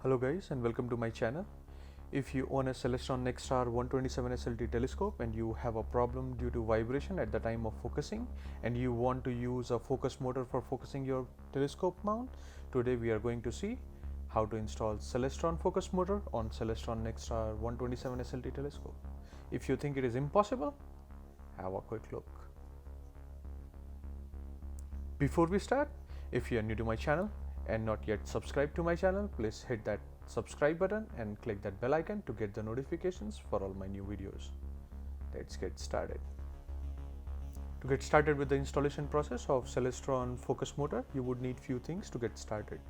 Hello guys and welcome to my channel. If you own a Celestron NexStar 127 SLT telescope and you have a problem due to vibration at the time of focusing and you want to use a focus motor for focusing your telescope mount, today we are going to see how to install Celestron focus motor on Celestron NexStar 127 SLT telescope. If you think it is impossible, have a quick look. Before we start, if you are new to my channel and not yet subscribed to my channel, please hit that subscribe button and click that bell icon to get the notifications for all my new videos. Let's get started. To get started with the installation process of Celestron focus motor, you would need few things to get started.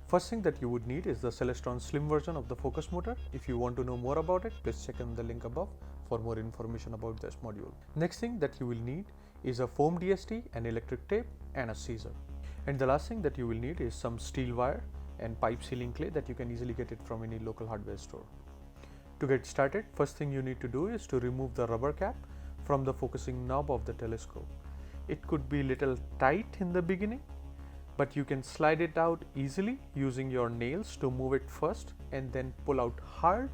First thing that you would need is the Celestron slim version of the focus motor. If you want to know more about it, please check in the link above for more information about this module. Next thing that you will need is a foam DST, an electric tape and a scissor. And the last thing that you will need is some steel wire and pipe sealing clay that you can easily get it from any local hardware store. To get started, first thing you need to do is to remove the rubber cap from the focusing knob of the telescope. It could be little tight in the beginning, but you can slide it out easily using your nails to move it first and then pull out hard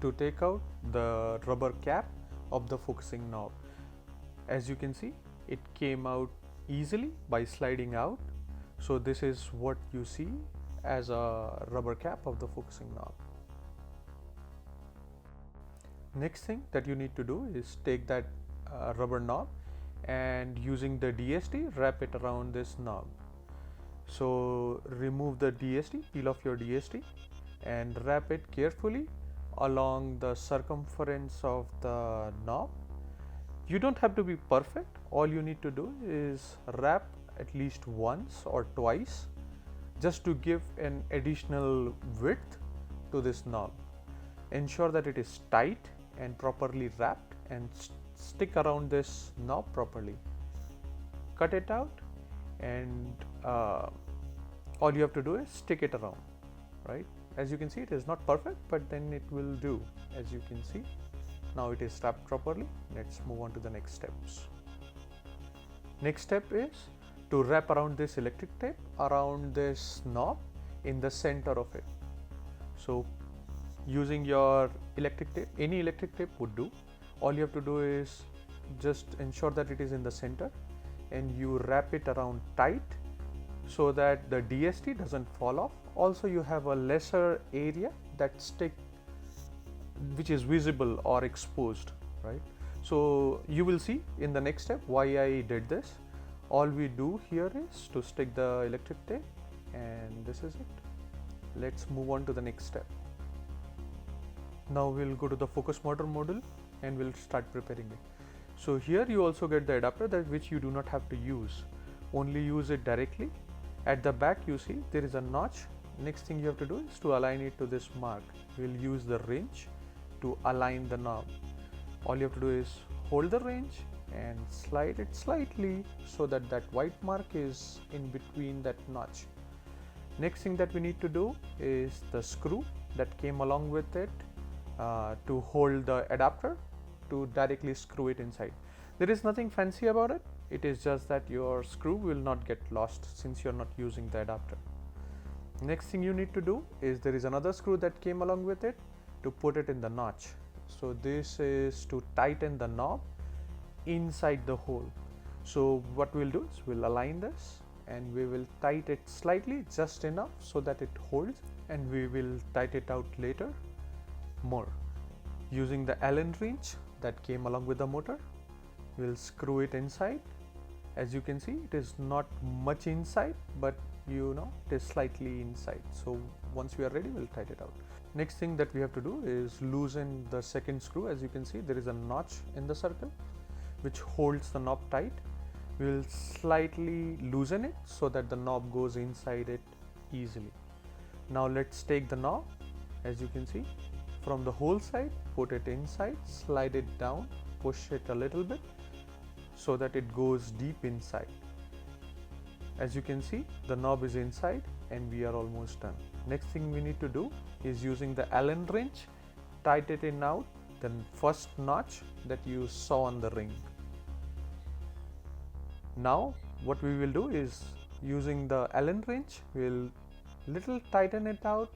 to take out the rubber cap of the focusing knob. As you can see, it came out easily by sliding out. So this is what you see as a rubber cap of the focusing knob. Next thing that you need to do is take that rubber knob and using the DST wrap it around this knob. So remove the DST, peel off your DST and wrap it carefully along the circumference of the knob. You don't have to be perfect. All you need to do is wrap at least once or twice just to give an additional width to this knob. Ensure that it is tight and properly wrapped and stick around this knob properly. Cut it out and all you have to do is stick it around, right? As you can see, it is not perfect, but then it will do. As you can see, now it is wrapped properly. Let's move on to the next steps. Next step is to wrap around this electric tape around this knob in the center of it. So using your electric tape, any electric tape would do. All you have to do is just ensure that it is in the center and you wrap it around tight so that the DST doesn't fall off. Also, you have a lesser area which is visible or exposed, right? So you will see in the next step why I did this. All we do here is to stick the electric tape and this is it. Let's move on to the next step. Now we'll go to the focus motor module and we'll start preparing it. So here you also get the adapter which you do not have to use. Only use it directly. At the back you see there is a notch. Next thing you have to do is to align it to this mark. We'll use the wrench to align the knob. All you have to do is hold the wrench and slide it slightly so that that white mark is in between that notch. Next thing that we need to do is the screw that came along with it to hold the adapter to directly screw it inside. There is nothing fancy about it. It is just that your screw will not get lost since you're not using the adapter. Next thing you need to do is there is another screw that came along with it to put it in the notch. So this is to tighten the knob inside the hole. So what we'll do is we'll align this and we will tighten it slightly, just enough so that it holds, and we will tighten it out later more. Using the Allen wrench that came along with the motor, we'll screw it inside. As you can see, it is not much inside, but you know it is slightly inside. So once we are ready, we'll tighten it out. Next thing that we have to do is loosen the second screw. As you can see, there is a notch in the circle which holds the knob tight. We will slightly loosen it so that the knob goes inside it easily. Now let's take the knob, as you can see, from the hole side, put it inside, slide it down, push it a little bit so that it goes deep inside. As you can see, the knob is inside and we are almost done. Next thing we need to do is using the Allen wrench, tighten it in out the first notch that you saw on the ring. Now what we will do is using the Allen wrench, we will little tighten it out,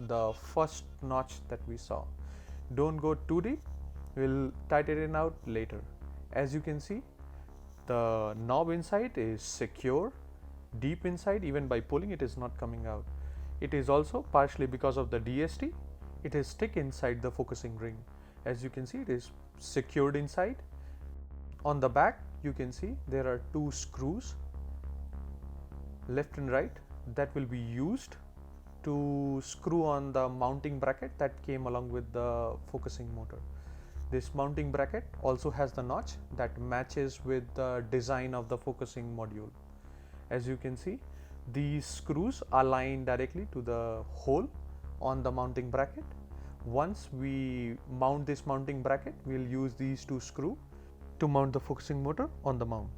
the first notch that we saw. Don't go too deep, we'll tighten it out later. As you can see, the knob inside is secure, deep inside, even by pulling it is not coming out. It is also partially because of the DST, it is stick inside the focusing ring. As you can see, it is secured inside. On the back, you can see there are two screws, left and right, that will be used to screw on the mounting bracket that came along with the focusing motor. This mounting bracket also has the notch that matches with the design of the focusing module. As you can see, these screws align directly to the hole on the mounting bracket. Once we mount this mounting bracket, we'll use these two screws to mount the focusing motor on the mount.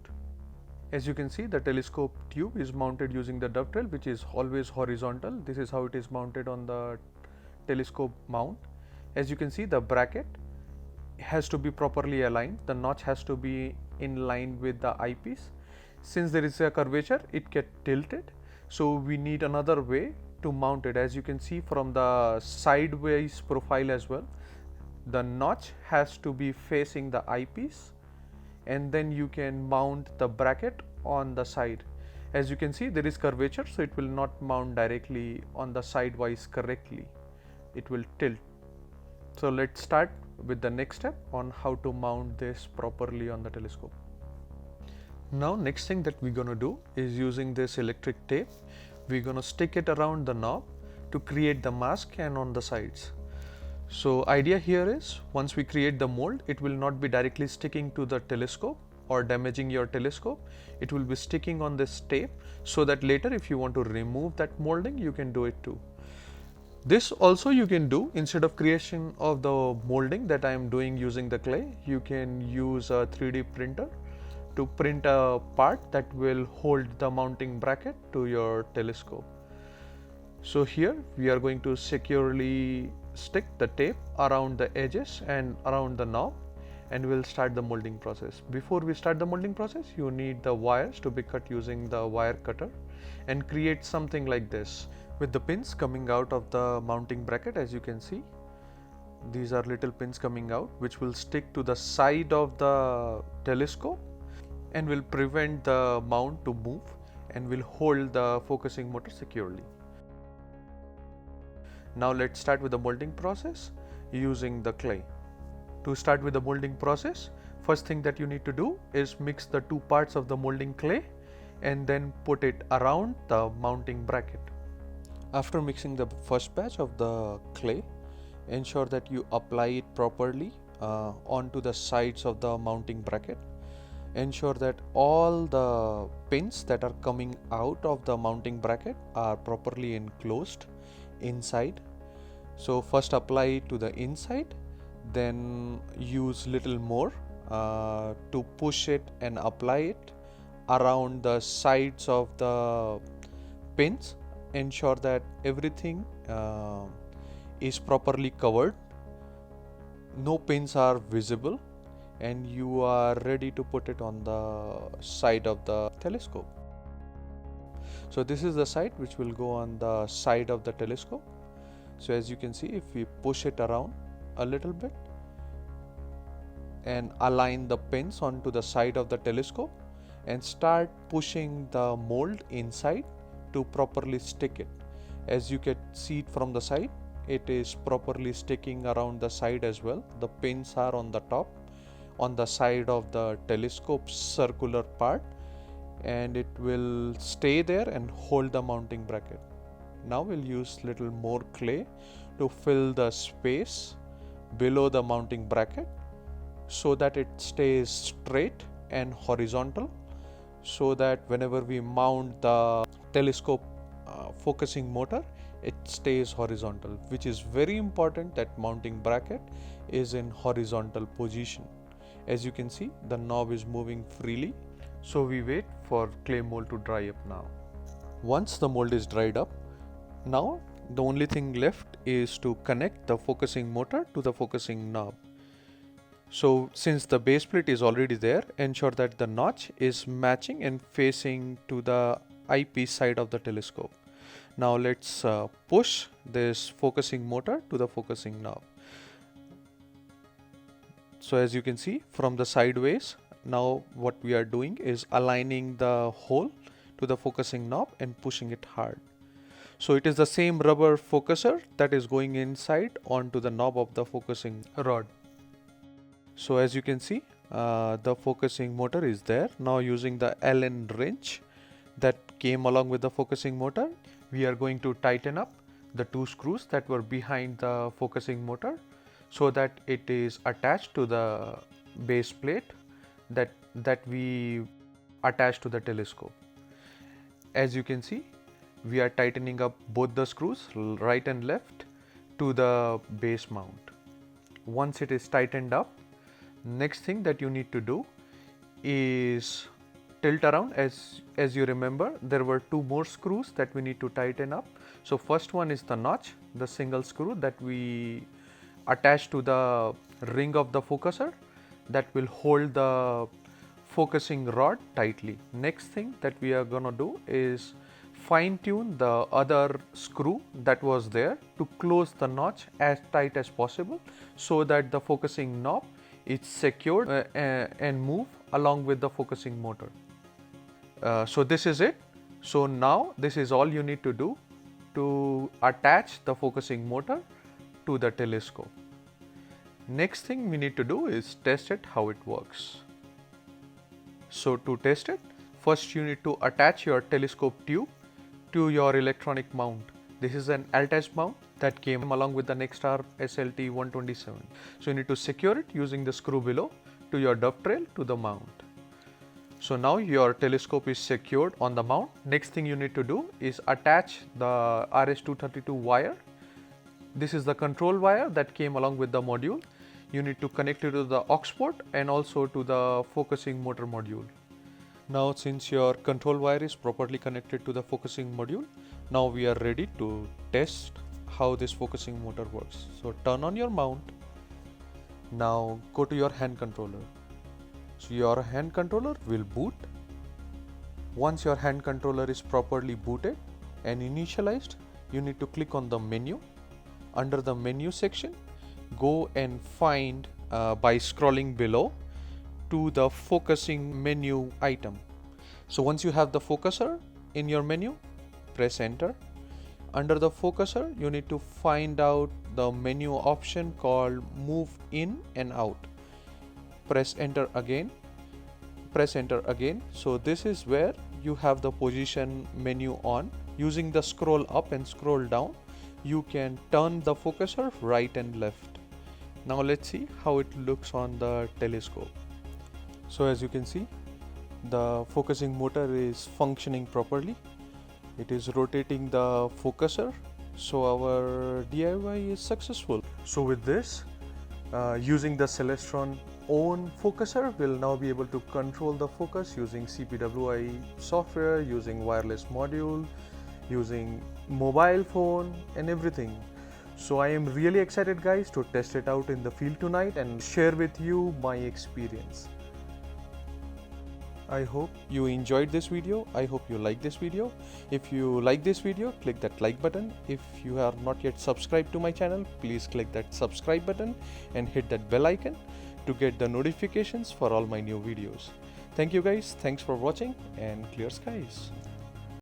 As you can see, the telescope tube is mounted using the dovetail, which is always horizontal. This is how it is mounted on the telescope mount. As you can see, the bracket has to be properly aligned. The notch has to be in line with the eyepiece. Since there is a curvature, it gets tilted. So we need another way to mount it. As you can see from the sideways profile as well, the notch has to be facing the eyepiece, and then you can mount the bracket on the side. As you can see, there is curvature, so it will not mount directly on the sidewise correctly. It will tilt. So let's start with the next step on how to mount this properly on the telescope. Now next thing that we're gonna do is using this electric tape, we're gonna stick it around the knob to create the mask and on the sides. So idea here is, once we create the mold, it will not be directly sticking to the telescope or damaging your telescope. It will be sticking on this tape, so that later if you want to remove that molding, you can do it too. This also you can do instead of creation of the molding that I am doing using the clay. You can use a 3D printer to print a part that will hold the mounting bracket to your telescope. So here we are going to securely stick the tape around the edges and around the knob, and we'll start the molding process. Before we start the molding process, you need the wires to be cut using the wire cutter and create something like this with the pins coming out of the mounting bracket. As you can see, these are little pins coming out which will stick to the side of the telescope and will prevent the mount to move and will hold the focusing motor securely. Now let's start with the molding process using the clay. To start with the molding process, first thing that you need to do is mix the two parts of the molding clay and then put it around the mounting bracket. After mixing the first batch of the clay, ensure that you apply it properly onto the sides of the mounting bracket. Ensure that all the pins that are coming out of the mounting bracket are properly enclosed inside. So first apply it to the inside, then use little more to push it and apply it around the sides of the pins. Ensure that everything is properly covered, no pins are visible, and you are ready to put it on the side of the telescope. So this is the side which will go on the side of the telescope. So as you can see, if we push it around a little bit and align the pins onto the side of the telescope and start pushing the mold inside to properly stick it. As you can see it from the side, it is properly sticking around the side as well. The pins are on the top, on the side of the telescope circular part, and it will stay there and hold the mounting bracket. Now we'll use little more clay to fill the space below the mounting bracket so that it stays straight and horizontal, so that whenever we mount the telescope focusing motor, it stays horizontal, which is very important that mounting bracket is in horizontal position. As you can see, the knob is moving freely. So we wait for clay mold to dry up now. Once the mold is dried up, now the only thing left is to connect the focusing motor to the focusing knob. So since the base plate is already there, ensure that the notch is matching and facing to the eyepiece side of the telescope. Now let's push this focusing motor to the focusing knob. So as you can see from the sideways, now what we are doing is aligning the hole to the focusing knob and pushing it hard. So it is the same rubber focuser that is going inside onto the knob of the focusing rod. So as you can see, the focusing motor is there. Now using the Allen wrench that came along with the focusing motor, we are going to tighten up the two screws that were behind the focusing motor so that it is attached to the base plate that we attach to the telescope. As you can see, we are tightening up both the screws, right and left, to the base mount. Once it is tightened up, next thing that you need to do is tilt around. As you remember, there were two more screws that we need to tighten up. So first one is the notch, the single screw that we attach to the ring of the focuser that will hold the focusing rod tightly. Next thing that we are gonna do is fine tune the other screw that was there to close the notch as tight as possible so that the focusing knob is secured and move along with the focusing motor. So this is it. So now this is all you need to do to attach the focusing motor to the telescope. Next thing we need to do is test it how it works. So to test it, first you need to attach your telescope tube to your electronic mount. This is an attached mount that came along with the NexStar SLT 127. So you need to secure it using the screw below to your dovetail to the mount. So now your telescope is secured on the mount. Next thing you need to do is attach the RS-232 wire. This is the control wire that came along with the module. You need to connect it to the aux port and also to the focusing motor module. Now since your control wire is properly connected to the focusing module, now we are ready to test how this focusing motor works. So turn on your mount. Now go to your hand controller. So your hand controller will boot. Once your hand controller is properly booted and initialized, you need to click on the menu. Under the menu section, go and find by scrolling below to the focusing menu item. So once you have the focuser in your menu, press enter. Under the focuser, you need to find out the menu option called move in and out. Press enter again. Press enter again. So this is where you have the position menu on. Using the scroll up and scroll down, you can turn the focuser right and left. Now let's see how it looks on the telescope. So as you can see, the focusing motor is functioning properly. It is rotating the focuser. So our DIY is successful. So with this, using the Celestron own focuser, we'll now be able to control the focus using CPWI software, using wireless module, using mobile phone and everything. So I am really excited guys to test it out in the field tonight and share with you my experience. I hope you enjoyed this video. I hope you like this video. If you like this video, click that like button. If you are not yet subscribed to my channel, please click that subscribe button and hit that bell icon to get the notifications for all my new videos. Thank you guys. Thanks for watching and clear skies.